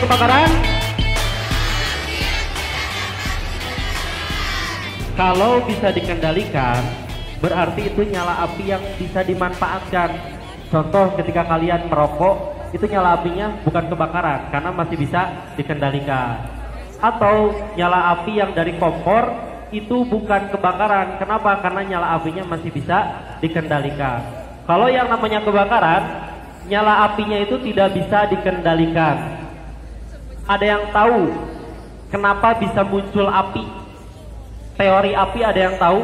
kebakaran? Kalau bisa dikendalikan, berarti itu nyala api yang bisa dimanfaatkan. Contoh ketika kalian merokok, itu nyala apinya bukan kebakaran karena masih bisa dikendalikan. Atau nyala api yang dari kompor itu bukan kebakaran. Kenapa? Karena nyala apinya masih bisa dikendalikan. Kalau yang namanya kebakaran, nyala apinya itu tidak bisa dikendalikan. Ada yang tahu kenapa bisa muncul api? Teori api ada yang tahu?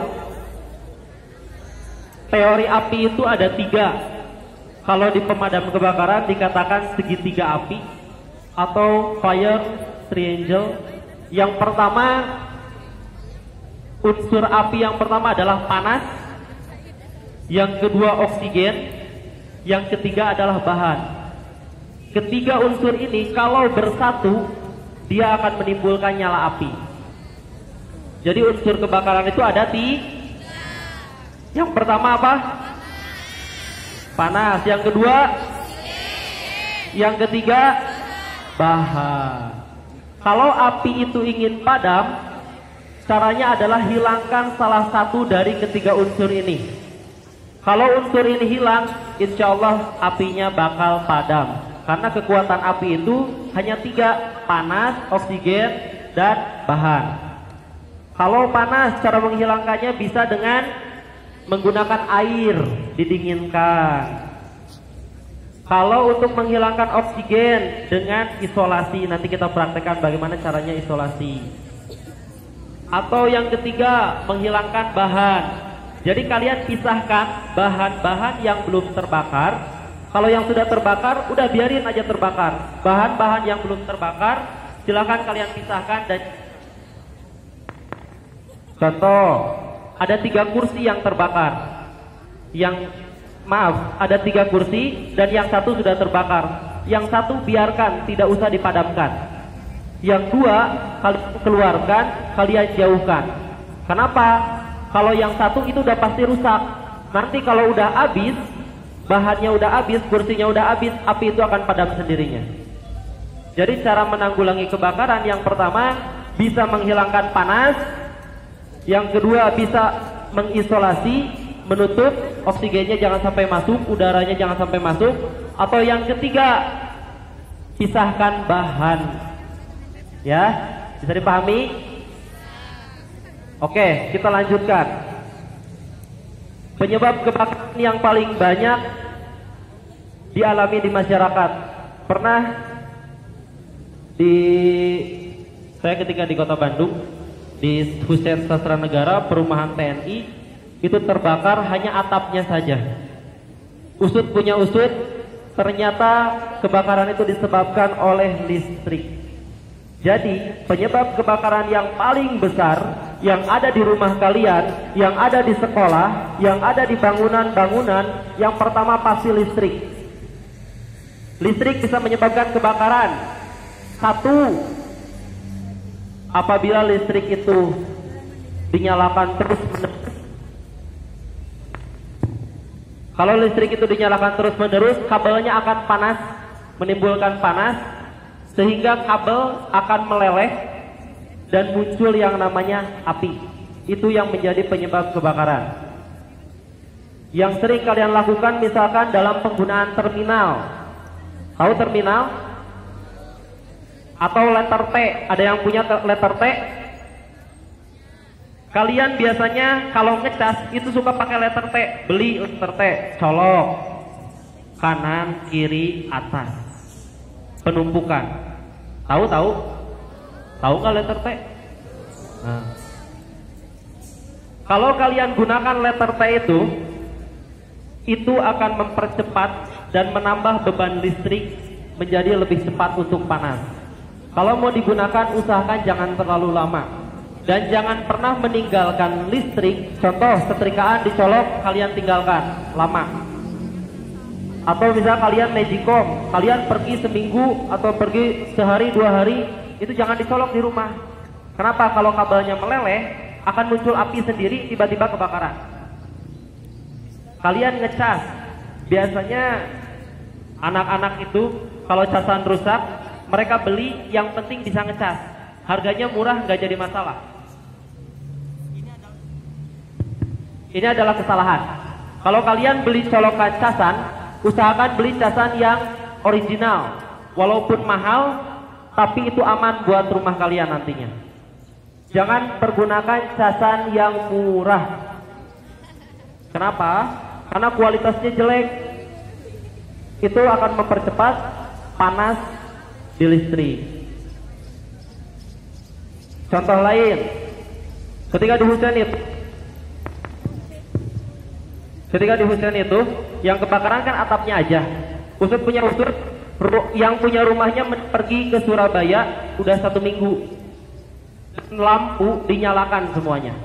Teori api itu ada 3. Kalau di pemadam kebakaran dikatakan segitiga api atau fire triangle. Yang pertama, unsur api yang pertama adalah panas, yang kedua oksigen, yang ketiga adalah bahan. Ketiga unsur ini kalau bersatu, dia akan menimbulkan nyala api. Jadi unsur kebakaran itu ada yang pertama apa? Panas. Yang kedua, yang ketiga bahan. Kalau api itu ingin padam, caranya adalah hilangkan salah satu dari ketiga unsur ini. Kalau unsur ini hilang, insya Allah apinya bakal padam. Karena kekuatan api itu hanya 3, panas, oksigen, dan bahan. Kalau panas, cara menghilangkannya bisa dengan menggunakan air didinginkan. Kalau untuk menghilangkan oksigen dengan isolasi, nanti kita praktekkan bagaimana caranya isolasi. Atau yang ketiga, menghilangkan bahan. Jadi kalian pisahkan bahan-bahan yang belum terbakar. Kalau yang sudah terbakar, udah biarin aja terbakar. Bahan-bahan yang belum terbakar, silakan kalian pisahkan. Dan contoh, ada 3 kursi yang terbakar. Ada 3 kursi dan yang 1 sudah terbakar. Yang 1 biarkan, tidak usah dipadamkan. Yang 2 kalian keluarkan, kalian jauhkan. Kenapa? Kalau yang 1 itu udah pasti rusak. Nanti kalau udah habis, bahannya udah habis, kursinya udah habis, api itu akan padam sendirinya. Jadi cara menanggulangi kebakaran, yang pertama bisa menghilangkan panas, yang kedua bisa mengisolasi, menutup oksigennya jangan sampai masuk, udaranya jangan sampai masuk, atau yang ketiga pisahkan bahan. Ya, bisa dipahami? Oke, kita lanjutkan. Penyebab kebakaran yang paling banyak dialami di masyarakat. Pernah saya ketika di Kota Bandung, di Hussein Sastra Negara, perumahan TNI, itu terbakar hanya atapnya saja. Usut punya usut, ternyata kebakaran itu disebabkan oleh listrik. Jadi penyebab kebakaran yang paling besar yang ada di rumah kalian, yang ada di sekolah, yang ada di bangunan-bangunan, yang pertama pasti listrik. Listrik bisa menyebabkan kebakaran. 1, apabila listrik itu dinyalakan terus-menerus. Kalau listrik itu dinyalakan terus-menerus, kabelnya akan panas, menimbulkan panas, sehingga kabel akan meleleh dan muncul yang namanya api. Itu yang menjadi penyebab kebakaran. Yang sering kalian lakukan misalkan dalam penggunaan terminal. Tahu terminal? Atau letter T, ada yang punya letter T? Kalian biasanya kalau ngecas itu suka pakai letter T. Beli letter T, colok kanan, kiri, atas, penumpukan. Tahu nggak letter T? Nah. Kalau kalian gunakan letter T itu akan mempercepat dan menambah beban listrik menjadi lebih cepat untuk panas. Kalau mau digunakan, usahakan jangan terlalu lama. Dan jangan pernah meninggalkan listrik. Contoh, setrikaan dicolok, kalian tinggalkan lama. Atau misal kalian magicom, kalian pergi seminggu atau pergi sehari 2 hari, itu jangan dicolok di rumah. Kenapa? Kalau kabelnya meleleh, akan muncul api sendiri, tiba-tiba kebakaran. Kalian ngecas, biasanya anak-anak itu kalau casan rusak, Mereka beli yang penting bisa ngecas. Harganya murah nggak jadi masalah. Ini adalah kesalahan. Kalau kalian beli colokan casan, usahakan beli casan yang original. Walaupun mahal, tapi itu aman buat rumah kalian nantinya. Jangan pergunakan casan yang murah. Kenapa? Karena kualitasnya jelek. Itu akan mempercepat panas di listrik. Contoh lain, ketika di hujan itu, yang kebakaran kan atapnya aja. Usut punya usut, yang punya rumahnya pergi ke Surabaya udah 1 minggu, lampu dinyalakan semuanya.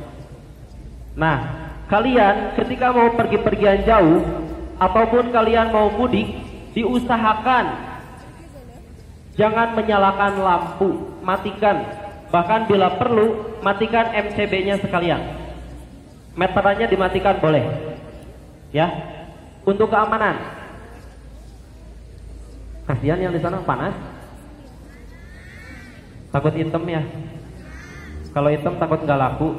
Nah, kalian ketika mau pergi-pergian jauh ataupun kalian mau mudik, diusahakan jangan menyalakan lampu, matikan. Bahkan bila perlu, matikan MCB-nya sekalian. Meterannya dimatikan boleh. Ya, untuk keamanan. Kasihan yang di sana panas. Takut hitam ya. Kalau hitam takut nggak laku.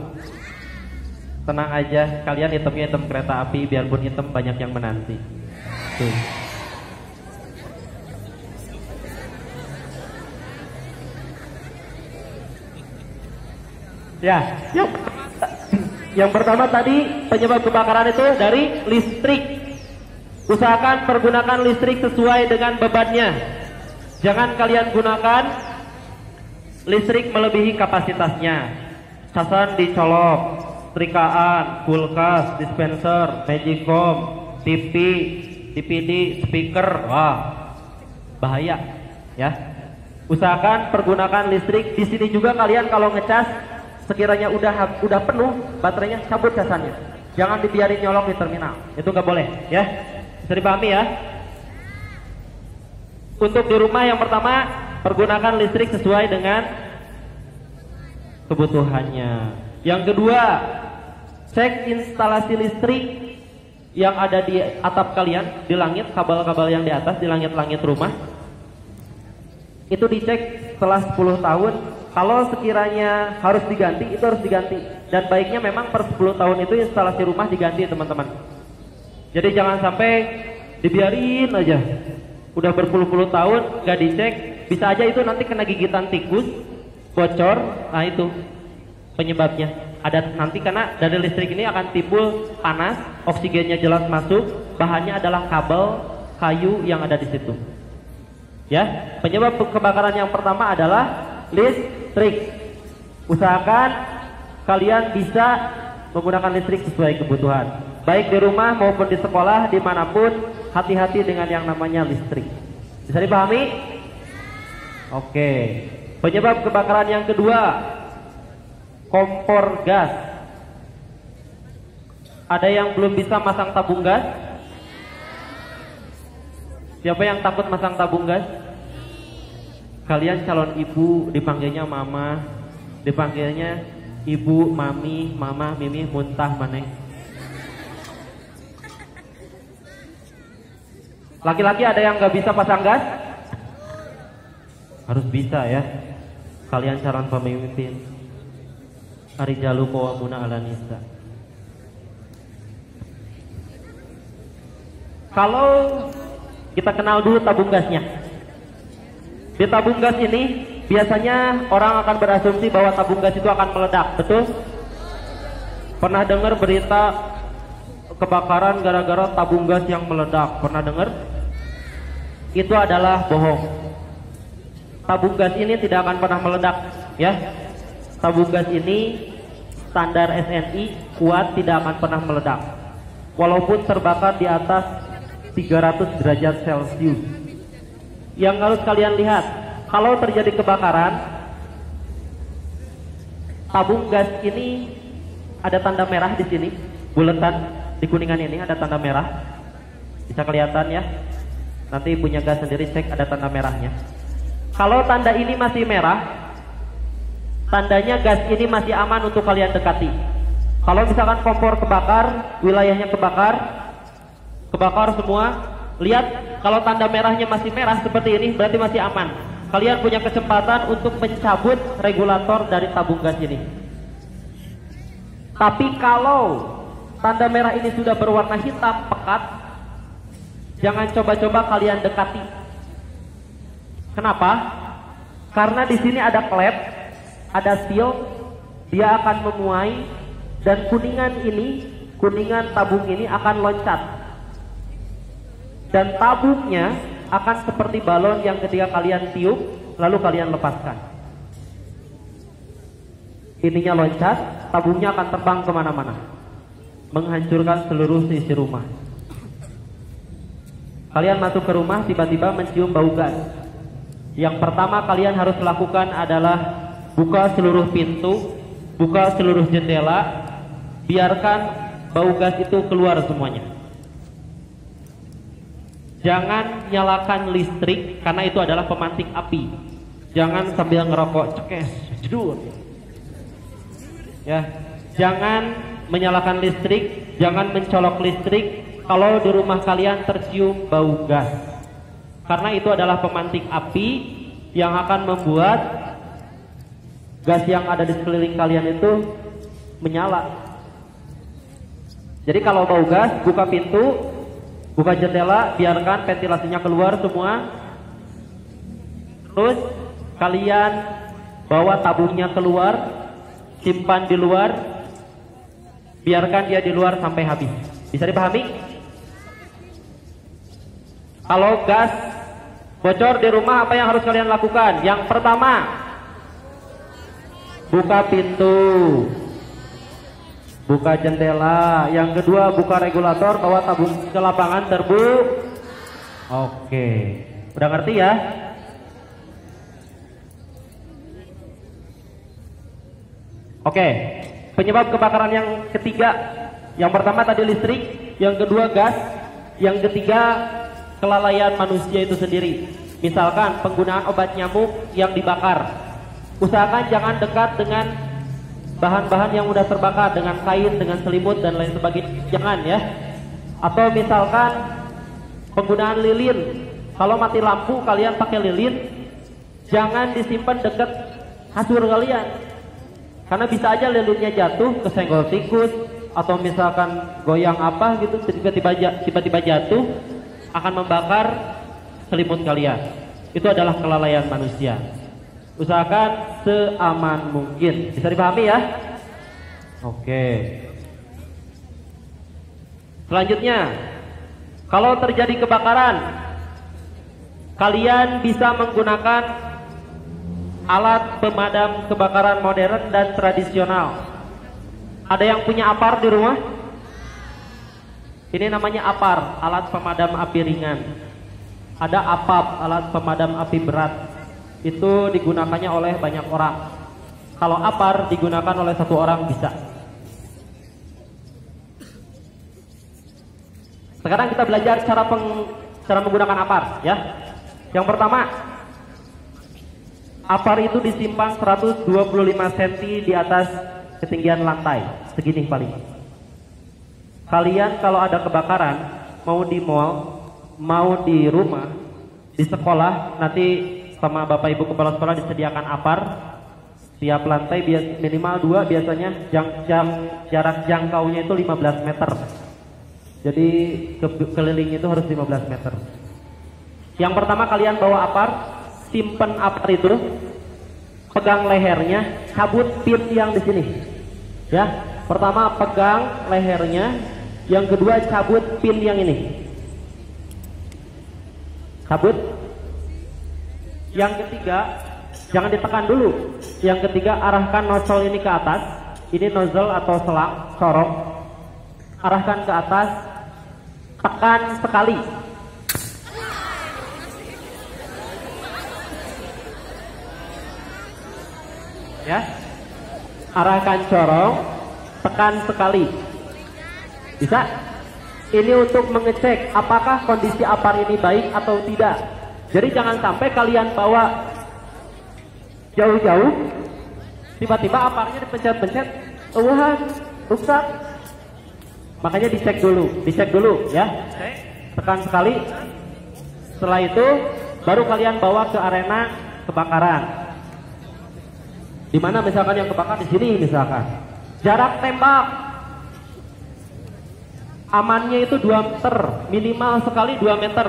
Tenang aja, kalian hitamnya hitam kereta api, biarpun hitam banyak yang menanti. Tuh. Ya, yuk. Yang pertama tadi penyebab kebakaran itu dari listrik. Usahakan pergunakan listrik sesuai dengan bebannya. Jangan kalian gunakan listrik melebihi kapasitasnya. Casan dicolok, setrikaan, kulkas, dispenser, magicom, TV, DVD, speaker, wah bahaya ya. Usahakan pergunakan listrik. Di sini juga kalian kalau ngecas sekiranya udah penuh baterainya, cabut casannya. Jangan dibiarin nyolok di terminal. Itu nggak boleh, ya. Bisa dipahami ya. Untuk di rumah yang pertama, pergunakan listrik sesuai dengan kebutuhannya. Yang kedua, cek instalasi listrik yang ada di atap kalian, di langit, kabel-kabel yang di atas, di langit-langit rumah. Itu dicek setelah 10 tahun. Kalau sekiranya harus diganti, itu harus diganti. Dan baiknya memang per 10 tahun itu instalasi rumah diganti teman-teman. Jadi jangan sampai dibiarin aja. Udah berpuluh-puluh tahun nggak dicek, bisa aja itu nanti kena gigitan tikus, bocor. Nah itu penyebabnya. Ada nanti karena dari listrik ini akan timbul panas, oksigennya jelas masuk, bahannya adalah kabel kayu yang ada di situ. Ya, penyebab kebakaran yang pertama adalah listrik. Usahakan kalian bisa menggunakan listrik sesuai kebutuhan. Baik di rumah maupun di sekolah, dimanapun, hati-hati dengan yang namanya listrik. Bisa dipahami? Oke. Penyebab kebakaran yang kedua, kompor gas. Ada yang belum bisa masang tabung gas? Siapa yang takut masang tabung gas? Kalian calon ibu dipanggilnya mama, dipanggilnya ibu, mami, mama, mimi, muntah maneh. Laki-laki ada yang nggak bisa pasang gas? Harus bisa ya. Kalian calon pemimpin. Arijalu qawwamuna 'alan nisa. Kalau kita kenal dulu tabung gasnya. Di tabung gas ini biasanya orang akan berasumsi bahwa tabung gas itu akan meledak, betul? Pernah dengar berita kebakaran gara-gara tabung gas yang meledak? Pernah dengar? Itu adalah bohong. Tabung gas ini tidak akan pernah meledak, ya. Tabung gas ini standar SNI kuat, tidak akan pernah meledak. Walaupun terbakar di atas 300 derajat Celcius. Yang harus kalian lihat, kalau terjadi kebakaran, tabung gas ini ada tanda merah di sini, buletan di kuningan ini ada tanda merah, bisa kelihatan ya. Nanti punya gas sendiri cek ada tanda merahnya. Kalau tanda ini masih merah, tandanya gas ini masih aman untuk kalian dekati. Kalau misalkan kompor kebakar, wilayahnya kebakar semua, lihat kalau tanda merahnya masih merah seperti ini berarti masih aman. kalian punya kesempatan untuk mencabut regulator dari tabung gas ini. Tapi kalau tanda merah ini sudah berwarna hitam pekat, jangan coba-coba kalian dekati. Kenapa? Karena di sini ada klep, ada seal, dia akan memuai, dan kuningan tabung ini akan loncat. Dan tabungnya akan seperti balon yang ketika kalian tiup, lalu kalian lepaskan. Ininya loncat, tabungnya akan terbang kemana-mana, menghancurkan seluruh sisi rumah. Kalian masuk ke rumah, tiba-tiba mencium bau gas. Yang pertama kalian harus lakukan adalah buka seluruh pintu, buka seluruh jendela, biarkan bau gas itu keluar semuanya. Jangan nyalakan listrik karena itu adalah pemantik api. Jangan sambil ngerokok cekes, jedul. Ya, jangan menyalakan listrik, jangan mencolok listrik kalau di rumah kalian tercium bau gas. Karena itu adalah pemantik api yang akan membuat gas yang ada di sekeliling kalian itu menyala. Jadi kalau bau gas, buka pintu, buka jendela, biarkan ventilasinya keluar semua. Terus kalian bawa tabungnya keluar, simpan di luar, biarkan dia di luar sampai habis. Bisa dipahami? Kalau gas bocor di rumah, apa yang harus kalian lakukan? Yang pertama, buka pintu, buka jendela. Yang kedua, buka regulator, bawa tabung ke lapangan Oke, udah ngerti ya? Oke, penyebab kebakaran yang ketiga. Yang pertama tadi listrik, yang kedua gas, yang ketiga kelalaian manusia itu sendiri. Misalkan penggunaan obat nyamuk yang dibakar. Usahakan jangan dekat dengan bahan-bahan yang udah terbakar, dengan kain, dengan selimut dan lain sebagainya, jangan ya. Atau misalkan penggunaan lilin, kalau mati lampu kalian pakai lilin, jangan disimpan dekat kasur kalian, karena bisa aja lilinnya jatuh, kesenggol tikus, atau misalkan goyang apa gitu, tiba-tiba jatuh, akan membakar selimut kalian. Itu adalah kelalaian manusia. Usahakan seaman mungkin. Bisa dipahami ya? Oke. Selanjutnya, kalau terjadi kebakaran, kalian bisa menggunakan alat pemadam kebakaran modern dan tradisional. Ada yang punya APAR di rumah? Ini namanya APAR, alat pemadam api ringan. Ada APAP, alat pemadam api berat. Itu digunakannya oleh banyak orang. Kalau APAR digunakan oleh satu orang bisa. Sekarang kita belajar cara menggunakan APAR ya. Yang pertama, APAR itu disimpan 125 cm di atas ketinggian lantai, segini paling. Kalian kalau ada kebakaran, mau di mall, mau di rumah, di sekolah, nanti sama Bapak Ibu Kepala Sekolah disediakan APAR. Tiap lantai minimal 2, biasanya jarak jangkaunya itu 15 meter. Jadi kelilingnya itu harus 15 meter. Yang pertama kalian bawa APAR, simpen APAR itu, pegang lehernya, cabut pin yang di sini. Ya, pertama pegang lehernya, yang kedua cabut pin yang ini. Cabut. Yang ketiga, jangan ditekan dulu. Yang ketiga, arahkan nozzle ini ke atas. Ini nozzle atau selang, corong. Arahkan ke atas, tekan sekali. Ya, arahkan corong, tekan sekali. Bisa? Ini untuk mengecek apakah kondisi APAR ini baik atau tidak. Jadi jangan sampai kalian bawa jauh-jauh, tiba-tiba APARnya dipencet-pencet, wah rusak. Makanya dicek dulu ya. Tekan sekali. Setelah itu baru kalian bawa ke arena kebakaran. Di mana misalkan yang kebakar di sini misalkan. Jarak tembak amannya itu 2 meter, minimal sekali 2 meter.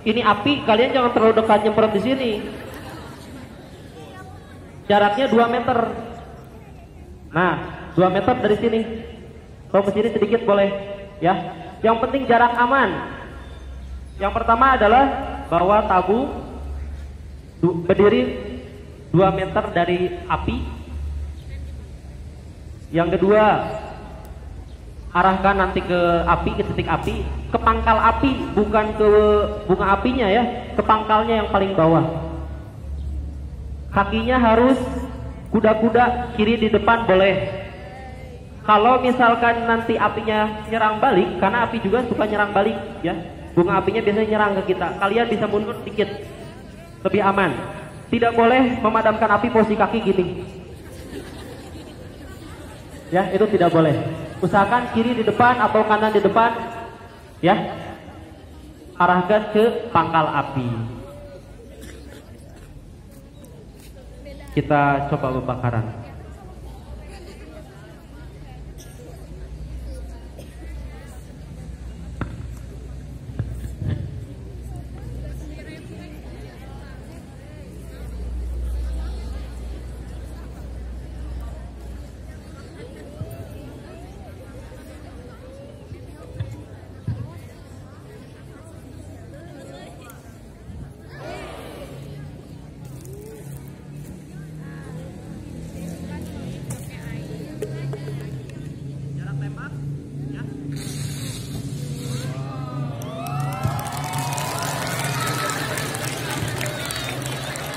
Ini api, kalian jangan terlalu dekat nyemprot di sini. Jaraknya 2 meter. Nah, 2 meter dari sini. Atau ke sini sedikit boleh, ya. Yang penting jarak aman. Yang pertama adalah bawa tabung berdiri 2 meter dari api. Yang kedua, arahkan nanti ke api, ke titik api, ke pangkal api, bukan ke bunga apinya ya, ke pangkalnya yang paling bawah. Kakinya harus kuda-kuda, kiri di depan boleh. Kalau misalkan nanti apinya nyerang balik, karena api juga suka nyerang balik ya, bunga apinya biasanya nyerang ke kita, kalian bisa mundur sedikit, lebih aman. Tidak boleh memadamkan api posisi kaki gini ya, itu tidak boleh. Usahakan kiri di depan atau kanan di depan ya, arahkan ke pangkal api. Kita coba pembakaran.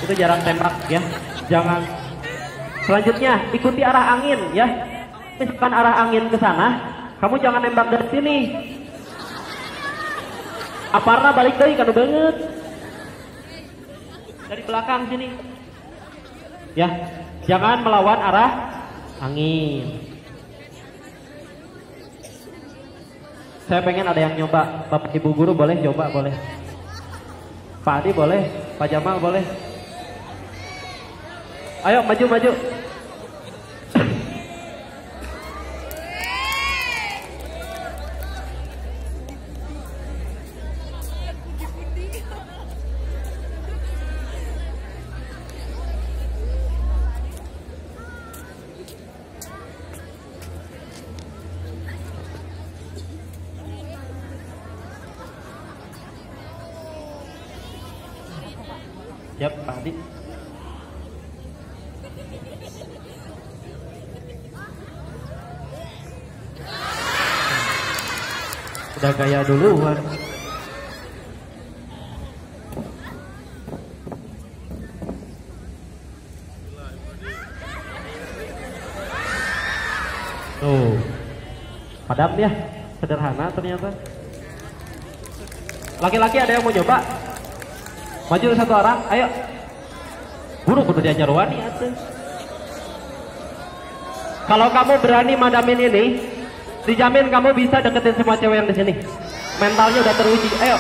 Itu jarak tembak ya. Jangan. Selanjutnya ikuti arah angin ya. Misalkan arah angin ke sana, kamu jangan nembak dari sini. Aparna balik dari kanu banget. Dari belakang sini. Ya, jangan melawan arah angin. Saya pengen ada yang nyoba. Bapak Ibu guru boleh coba, boleh. Pak Adi boleh, Pak Jamal boleh. Ayo maju. Siap Pak Adi. Udah gaya duluan. Tuh, padam ya, sederhana ternyata. Laki-laki ada yang mau coba? Maju satu orang, ayo. Guru kudu diajar wani atuh. Kalau kamu berani madamin ini, dijamin kamu bisa deketin semua cewek yang di sini. Mentalnya udah teruji. Ayo.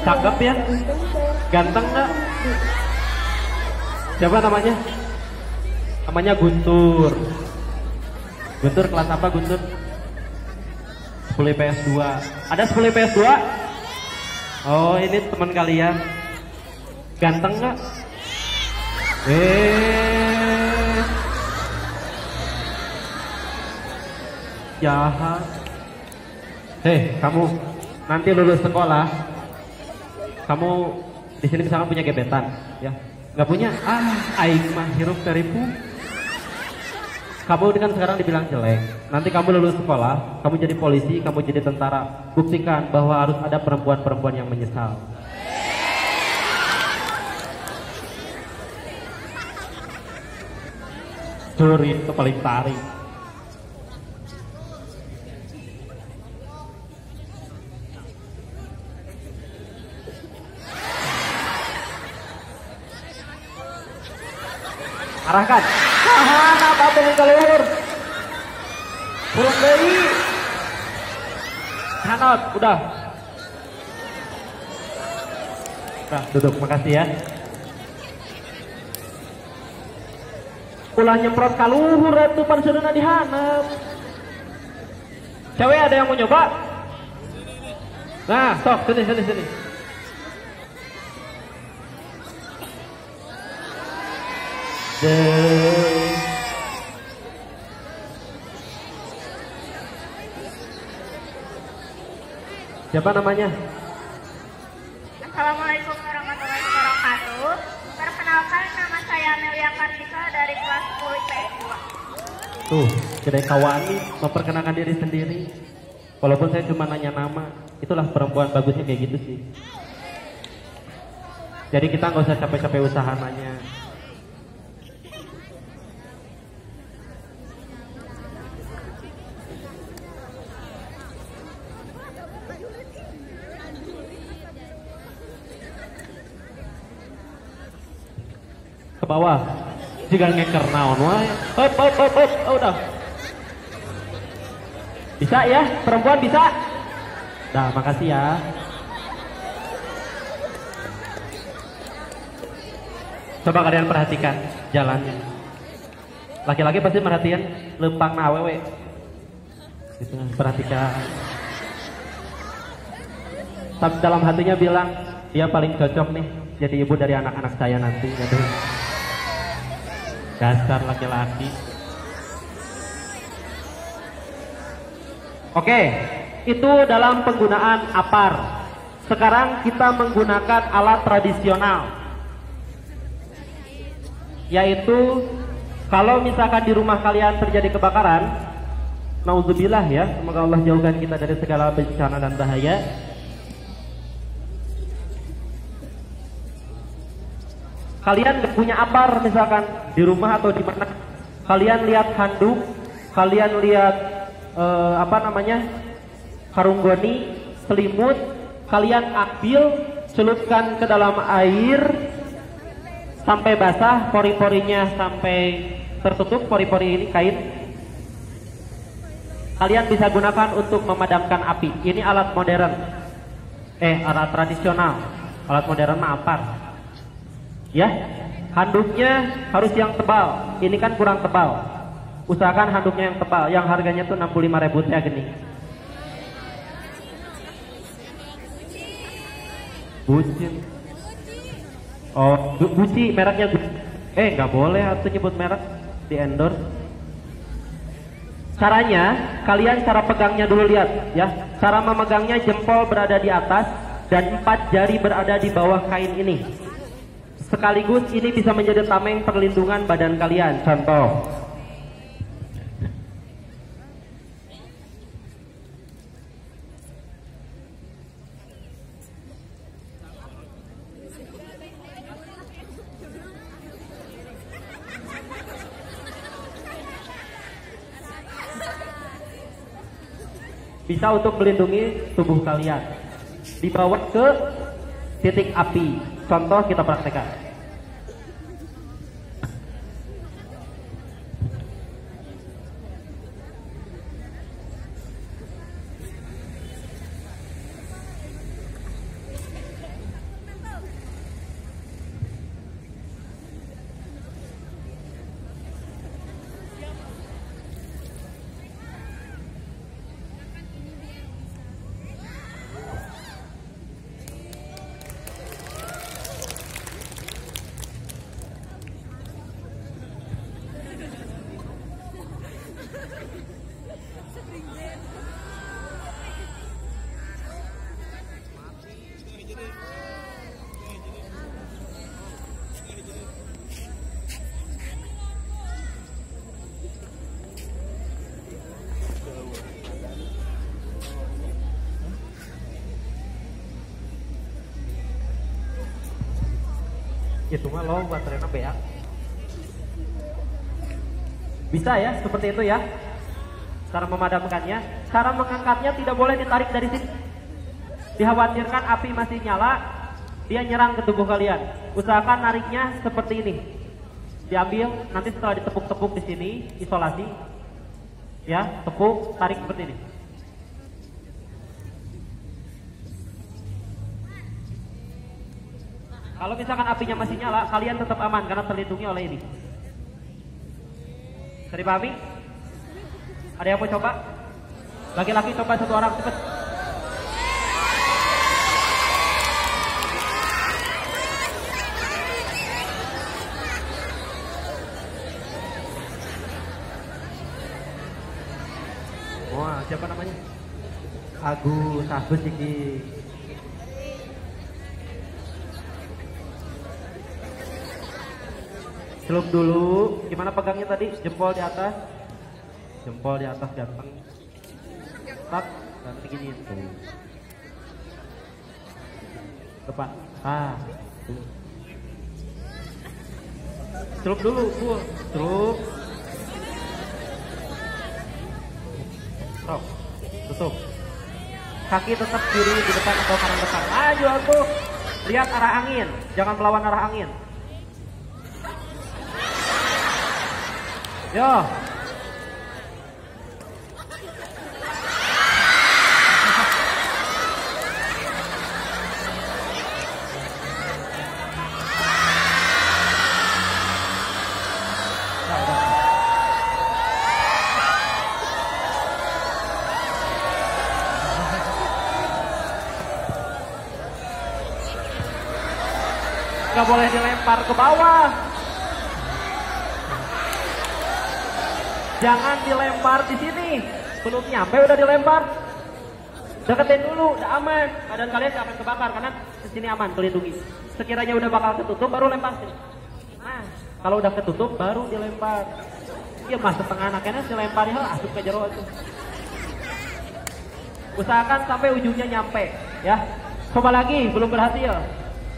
Cakep ya? Ganteng nggak? Siapa namanya? Namanya Guntur. Guntur kelas apa Guntur? 10 IPS 2. Ada 10 IPS 2? Oh ini teman kalian. Ganteng nggak? Jahat. Kamu nanti lulus sekolah, kamu di sini misalkan punya gebetan, ya? Nggak punya? Aing mah hirup teripu. Kamu kan sekarang dibilang jelek. Nanti kamu lulus sekolah, kamu jadi polisi, kamu jadi tentara. Buktikan bahwa harus ada perempuan-perempuan yang menyesal. Curi itu paling tarik. Arahkan. Apa pengen keluar? Kurung deui. Hanot, udah. Nah, duduk, makasih ya. Ulah nyemprot ka luhur atuh pan seunana dihanap. Cewek ada yang mau nyoba? Nah, sok sini. Siapa namanya? Assalamualaikum warahmatullahi wabarakatuh. Perkenalkan, nama saya Amelia Kartika dari kelas 10 IPS 2. Tuh, kedai kawani memperkenalkan diri sendiri. Walaupun saya cuma nanya nama, itulah perempuan bagusnya kayak gitu sih. Jadi kita nggak usah capek-capek usaha nanya. Ke bawah, jika ngeker naon wae. Hop, oh, udah. Bisa ya, perempuan bisa. Dah, makasih ya. Coba kalian perhatikan jalannya. Laki-laki pasti merhatiin lempang na awewe. Gitu, perhatikan. Tapi dalam hatinya bilang, dia paling cocok nih jadi ibu dari anak-anak saya nanti. Aduh. Dasar laki-laki. Oke, itu dalam penggunaan apar. Sekarang kita menggunakan alat tradisional, yaitu kalau misalkan di rumah kalian terjadi kebakaran, naudzubillah ya, semoga Allah jauhkan kita dari segala bencana dan bahaya. Kalian gak punya apar misalkan di rumah atau di mana, kalian lihat handuk, kalian lihat karung goni, selimut, kalian ambil, celupkan ke dalam air sampai basah, pori-porinya sampai tertutup, pori-pori ini kain. Kalian bisa gunakan untuk memadamkan api. Ini alat modern, alat tradisional. Alat modern mah apar. Ya, handuknya harus yang tebal. Ini kan kurang tebal. Usahakan handuknya yang tebal, yang harganya tuh 65.000 ya gini. Bucin. Oh, Gucci mereknya Gucci. Nggak boleh atau nyebut merek di endorse. Caranya, kalian cara pegangnya dulu lihat ya. Cara memegangnya, jempol berada di atas dan 4 jari berada di bawah kain ini. Sekaligus ini bisa menjadi tameng perlindungan badan kalian. Contoh. Bisa untuk melindungi tubuh kalian. Dibawa ke titik api. Contoh kita praktekkan. Itu mah lo baterainya beak. Bisa ya, seperti itu ya. Cara memadamkannya, cara mengangkatnya tidak boleh ditarik dari sini. Dikhawatirkan api masih nyala, dia nyerang ke tubuh kalian. Usahakan nariknya seperti ini. Diambil, nanti setelah ditepuk-tepuk di sini, isolasi. Ya, tepuk, tarik seperti ini. Kalau misalkan apinya masih nyala, kalian tetap aman karena terlindungi oleh ini. Bisa dipahami? Ada yang mau coba? Laki-laki coba satu orang cepet. Wah, siapa namanya? Agus iki. Celup dulu. Gimana pegangnya tadi? Jempol di atas. Jempol di atas ganteng. Tak, nanti gini tuh. Depan. Tuh. Celup dulu, full. Celup. Stop. Tutup. Kaki tetap kiri di depan atau kanan depan. Maju aku. Lihat arah angin. Jangan melawan arah angin. Yo. Gak boleh dilempar ke bawah. Jangan dilempar di sini. Belum nyampe udah dilempar. Deketin dulu, udah aman. Badan kalian gak akan kebakar karena di sini aman, terlindungi. Sekiranya udah bakal ketutup baru lempar sini. Nah, kalau udah ketutup baru dilempar. Iya mas, setengah anaknya dilempar ya, asup ke jero itu. Usahakan sampai ujungnya nyampe, ya. Coba lagi, belum berhasil.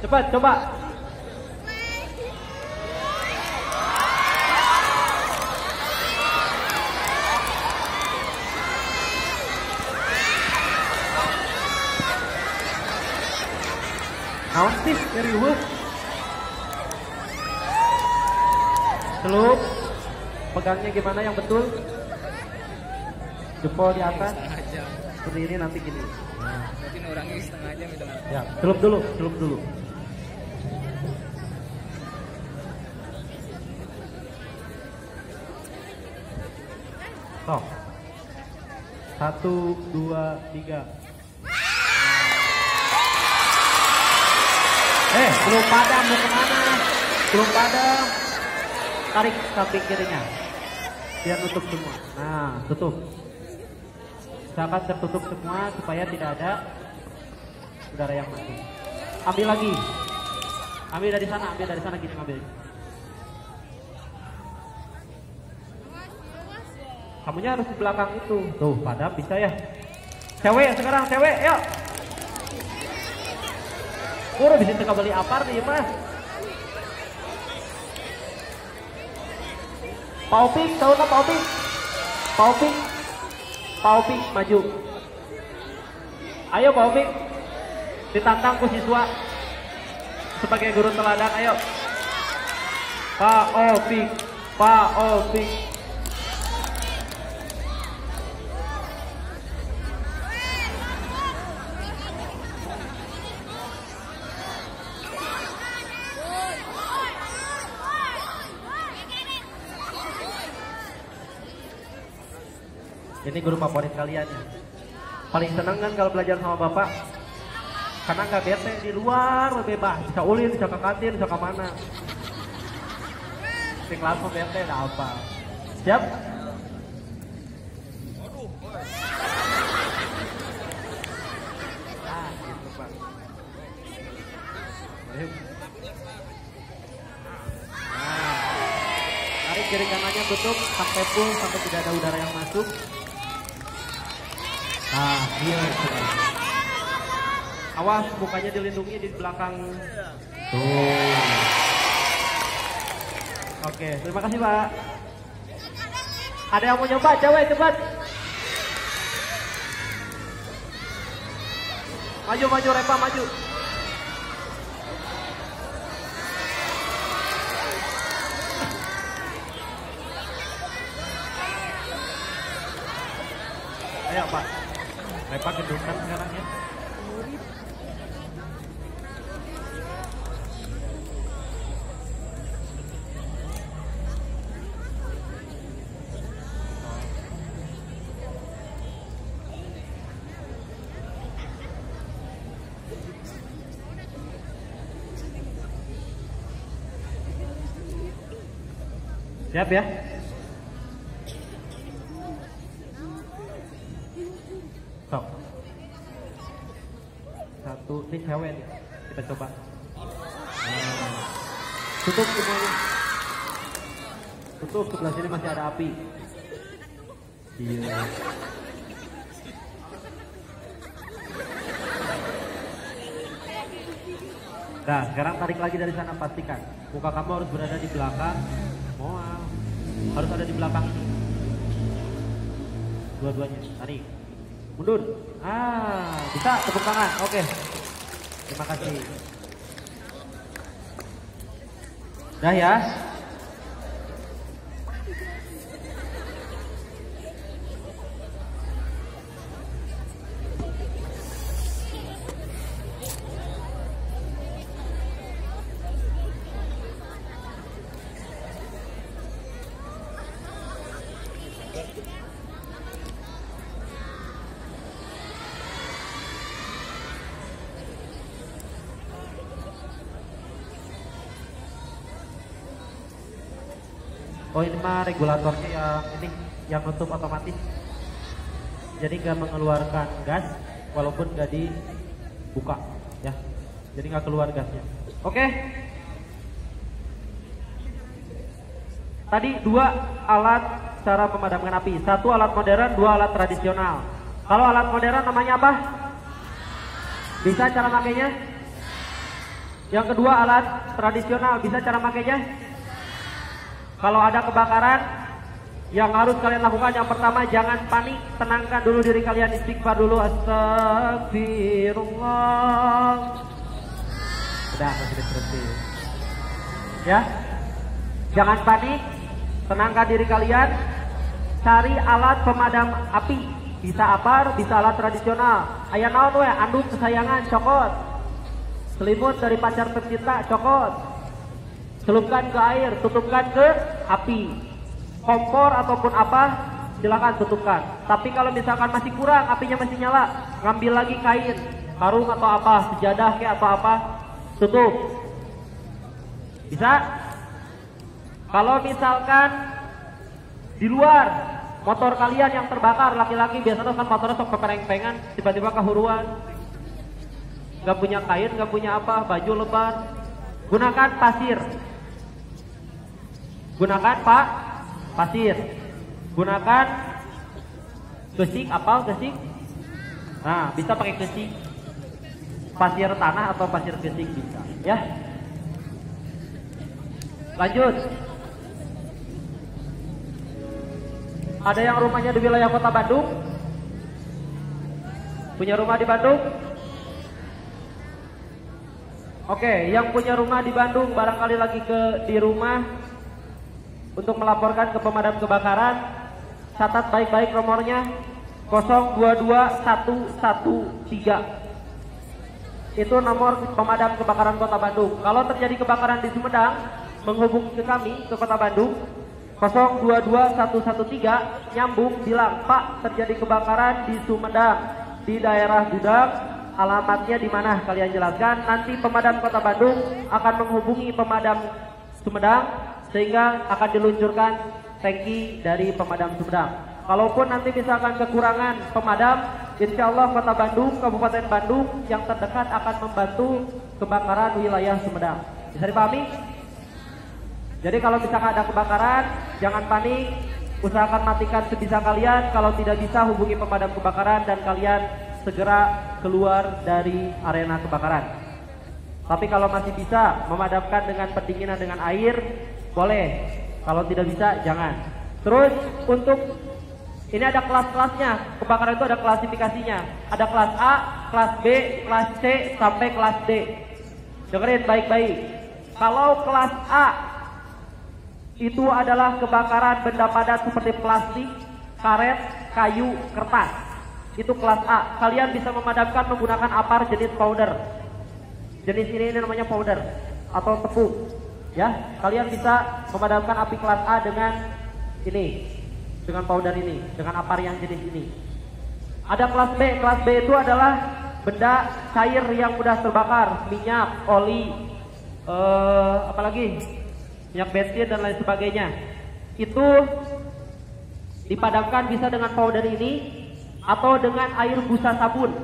Cepat, coba. Naon sih dari wah. Celup. Pegangnya gimana yang betul? Jempol di atas. Seperti ini nanti gini. Berarti ngurangin setengah jam itu. Ya, celup dulu, celup dulu. Stop. 1, 2, 3. Belum padam, mau kemana? Belum padam. Tarik samping kirinya. Biar nutup semua. Nah, tutup. Usahakan tertutup semua supaya tidak ada udara yang masuk. Ambil lagi. Ambil dari sana gini ambil. Kamunya harus di belakang itu. Tuh, padam bisa ya. Cewek sekarang, cewek, yuk. Bisa teka beli apar nih mas. Paupik, tahu nggak Paupik? Paupik maju. Ayo Paupik, ditantang ku siswa sebagai guru teladan. Ayo, Paupik. Ini guru favorit kalian ya. Paling seneng kan kalau belajar sama bapak. Karena nggak bete di luar, bebas. Bisa ulin, bisa ke kantin, bisa ke mana. Di kelas mau bete, ada apa. Siap? Gitu Pak. Tarik kiri kanannya tutup sampai full, sampai tidak ada udara yang masuk. Iya. Awas mukanya dilindungi di belakang. Tuh. Oke, terima kasih Pak. Ada yang mau nyoba? Cewek cepat. Maju Repa maju. ya Pak. Repa kedukan sekarang ya. Siap ya? Sok. Satu, ini cewek nih. Kita coba. Tutup semuanya. Tutup, sebelah sini masih ada api. Iya. Nah, sekarang tarik lagi dari sana, pastikan muka kamu harus berada di belakang. Wow. Harus ada di belakang ini. Dua-duanya, tarik. Mundur. Bisa tepuk tangan. Oke. Terima kasih. Dah ya. Oh ini mah regulatornya yang ini yang nutup otomatis, jadi nggak mengeluarkan gas walaupun nggak dibuka ya, jadi nggak keluar gasnya. Oke. Tadi dua alat cara memadamkan api, satu alat modern, dua alat tradisional. Kalau alat modern namanya apa? Bisa cara makainya? Yang kedua alat tradisional, bisa cara makainya? Kalau ada kebakaran, yang harus kalian lakukan yang pertama jangan panik, tenangkan dulu diri kalian, istighfar dulu, astagfirullah. Udah, masih diterusin. Ya, jangan panik, tenangkan diri kalian, cari alat pemadam api, bisa apar, bisa alat tradisional. Aya naon we, anduk kesayangan, cokot. Selimut dari pacar tercinta, cokot. Celupkan ke air, tutupkan ke api. Kompor ataupun apa, silakan tutupkan. Tapi kalau misalkan masih kurang, apinya masih nyala, ngambil lagi kain, karung atau apa, sejadah kayak atau apa, tutup. Bisa? Kalau misalkan di luar motor kalian yang terbakar, laki-laki biasanya kan motornya sok kepereng-pengan, tiba-tiba kehuruan, nggak punya kain, nggak punya apa, baju lebar, gunakan pasir. Gunakan pasir. Gunakan gesik, apa gesik? Nah, bisa pakai gesik. Pasir tanah atau pasir gesik bisa, ya. Lanjut. Ada yang rumahnya di wilayah Kota Bandung? Punya rumah di Bandung? Oke, yang punya rumah di Bandung barangkali lagi di rumah untuk melaporkan ke pemadam kebakaran, catat baik-baik nomornya 022113. Itu nomor pemadam kebakaran Kota Bandung. Kalau terjadi kebakaran di Sumedang, menghubungi ke kami ke Kota Bandung 022113, nyambung bilang, "Pak, terjadi kebakaran di Sumedang, di daerah gudang, alamatnya di mana?" Kalian jelaskan, nanti pemadam Kota Bandung akan menghubungi pemadam Sumedang sehingga akan diluncurkan tangki dari pemadam Sumedang. Kalaupun nanti misalkan kekurangan pemadam, insya Allah Kota Bandung, Kabupaten Bandung yang terdekat akan membantu kebakaran wilayah Sumedang. Bisa dipahami? Jadi kalau misalkan ada kebakaran, jangan panik, usahakan matikan sebisa kalian. Kalau tidak bisa, hubungi pemadam kebakaran dan kalian segera keluar dari arena kebakaran. Tapi kalau masih bisa memadamkan dengan pendinginan dengan air, boleh. Kalau tidak bisa, jangan. Terus untuk ini ada kelas-kelasnya. Kebakaran itu ada klasifikasinya. Ada kelas A, kelas B, kelas C, sampai kelas D. Dengerin baik-baik. Kalau kelas A itu adalah kebakaran benda padat seperti plastik, karet, kayu, kertas. itu kelas A. Kalian bisa memadamkan menggunakan apar jenis powder. Jenis ini namanya powder atau tepung. Ya, kalian bisa memadamkan api kelas A dengan ini, dengan powder ini, dengan apar yang jenis ini. Ada kelas B. Kelas B itu adalah benda cair yang mudah terbakar, minyak, oli, apalagi minyak bensin dan lain sebagainya. Itu dipadamkan bisa dengan powder ini atau dengan air busa sabun.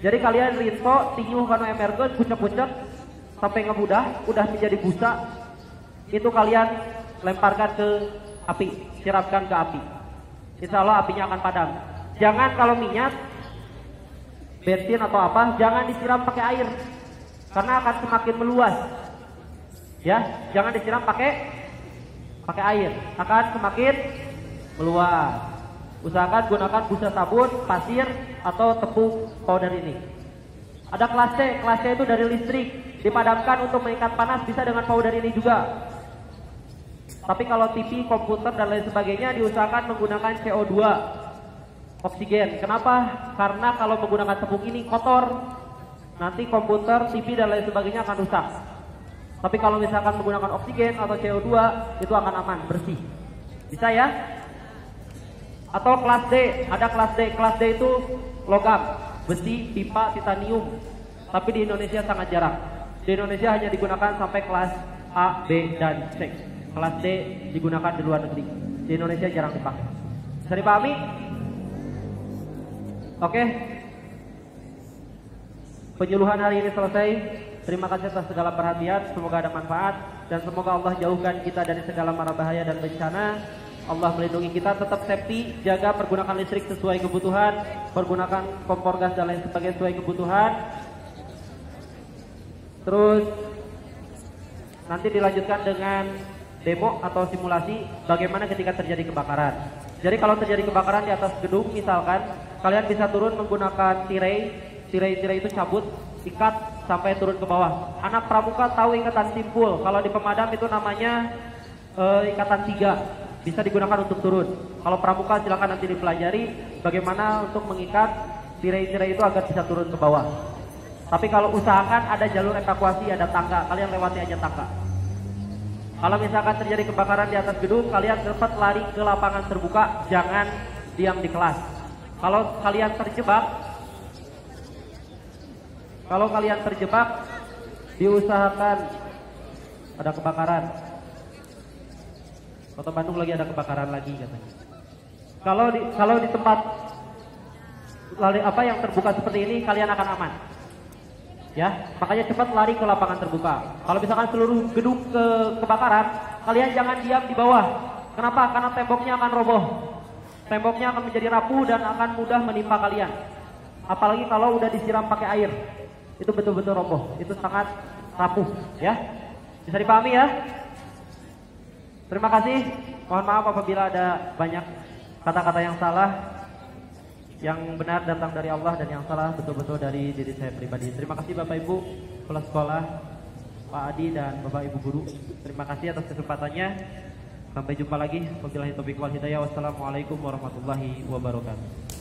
Jadi kalian rinso, tinyuh kanu emergen, kucek-kucek sampai ngebudah, udah menjadi busa. Itu kalian lemparkan ke api, siramkan ke api. Insya Allah apinya akan padam. Jangan kalau minyak, bensin atau apa, jangan disiram pakai air, karena akan semakin meluas. Ya, jangan disiram pakai air, akan semakin meluas. Usahakan gunakan busa sabun, pasir, atau tepung powder ini. Ada kelas C. Kelas C itu dari listrik, dipadamkan untuk mengikat panas bisa dengan powder ini juga. Tapi kalau TV, komputer dan lain sebagainya diusahakan menggunakan CO2, oksigen. Kenapa? Karena kalau menggunakan tepung ini kotor, nanti komputer, TV dan lain sebagainya akan rusak. Tapi kalau misalkan menggunakan oksigen atau CO2 itu akan aman, bersih. Bisa ya? Atau kelas D, ada kelas D. Kelas D itu logam, besi, pipa, titanium. Tapi di Indonesia sangat jarang. Di Indonesia hanya digunakan sampai kelas A, B, dan C. Kelas D digunakan di luar negeri. Di Indonesia jarang dipakai. Bisa dipahami? Oke. Penyuluhan hari ini selesai. Terima kasih atas segala perhatian. Semoga ada manfaat dan semoga Allah jauhkan kita dari segala mara bahaya dan bencana. Allah melindungi kita, tetap safety, jaga pergunakan listrik sesuai kebutuhan, pergunakan kompor gas dan lain sebagainya sesuai kebutuhan. Terus nanti dilanjutkan dengan demo atau simulasi bagaimana ketika terjadi kebakaran. Jadi kalau terjadi kebakaran di atas gedung misalkan, kalian bisa turun menggunakan tirai itu cabut, ikat sampai turun ke bawah. Anak pramuka tahu ikatan simpul, kalau di pemadam itu namanya ikatan 3. Bisa digunakan untuk turun. Kalau pramuka silakan nanti dipelajari bagaimana untuk mengikat tirai-tirai itu agar bisa turun ke bawah. Tapi kalau usahakan ada jalur evakuasi, ada tangga, kalian lewati aja tangga. Kalau misalkan terjadi kebakaran di atas gedung, kalian cepat lari ke lapangan terbuka, jangan diam di kelas. Kalau kalian terjebak, diusahakan ada kebakaran. Kota Bandung lagi ada kebakaran lagi katanya. Kalau di tempat yang terbuka seperti ini kalian akan aman. Ya, makanya cepat lari ke lapangan terbuka. Kalau misalkan seluruh gedung kebakaran, kalian jangan diam di bawah. Kenapa? Karena temboknya akan roboh. Temboknya akan menjadi rapuh dan akan mudah menimpa kalian. Apalagi kalau udah disiram pakai air. Itu betul-betul roboh. Itu sangat rapuh, ya. Bisa dipahami ya? Terima kasih. Mohon maaf apabila ada banyak kata-kata yang salah. Yang benar datang dari Allah dan yang salah betul-betul dari diri saya pribadi. Terima kasih Bapak Ibu Kepala Sekolah, Pak Adi dan Bapak Ibu Guru. Terima kasih atas kesempatannya. Sampai jumpa lagi. Wabillahi taufiq wal hidayah. Wassalamualaikum warahmatullahi wabarakatuh.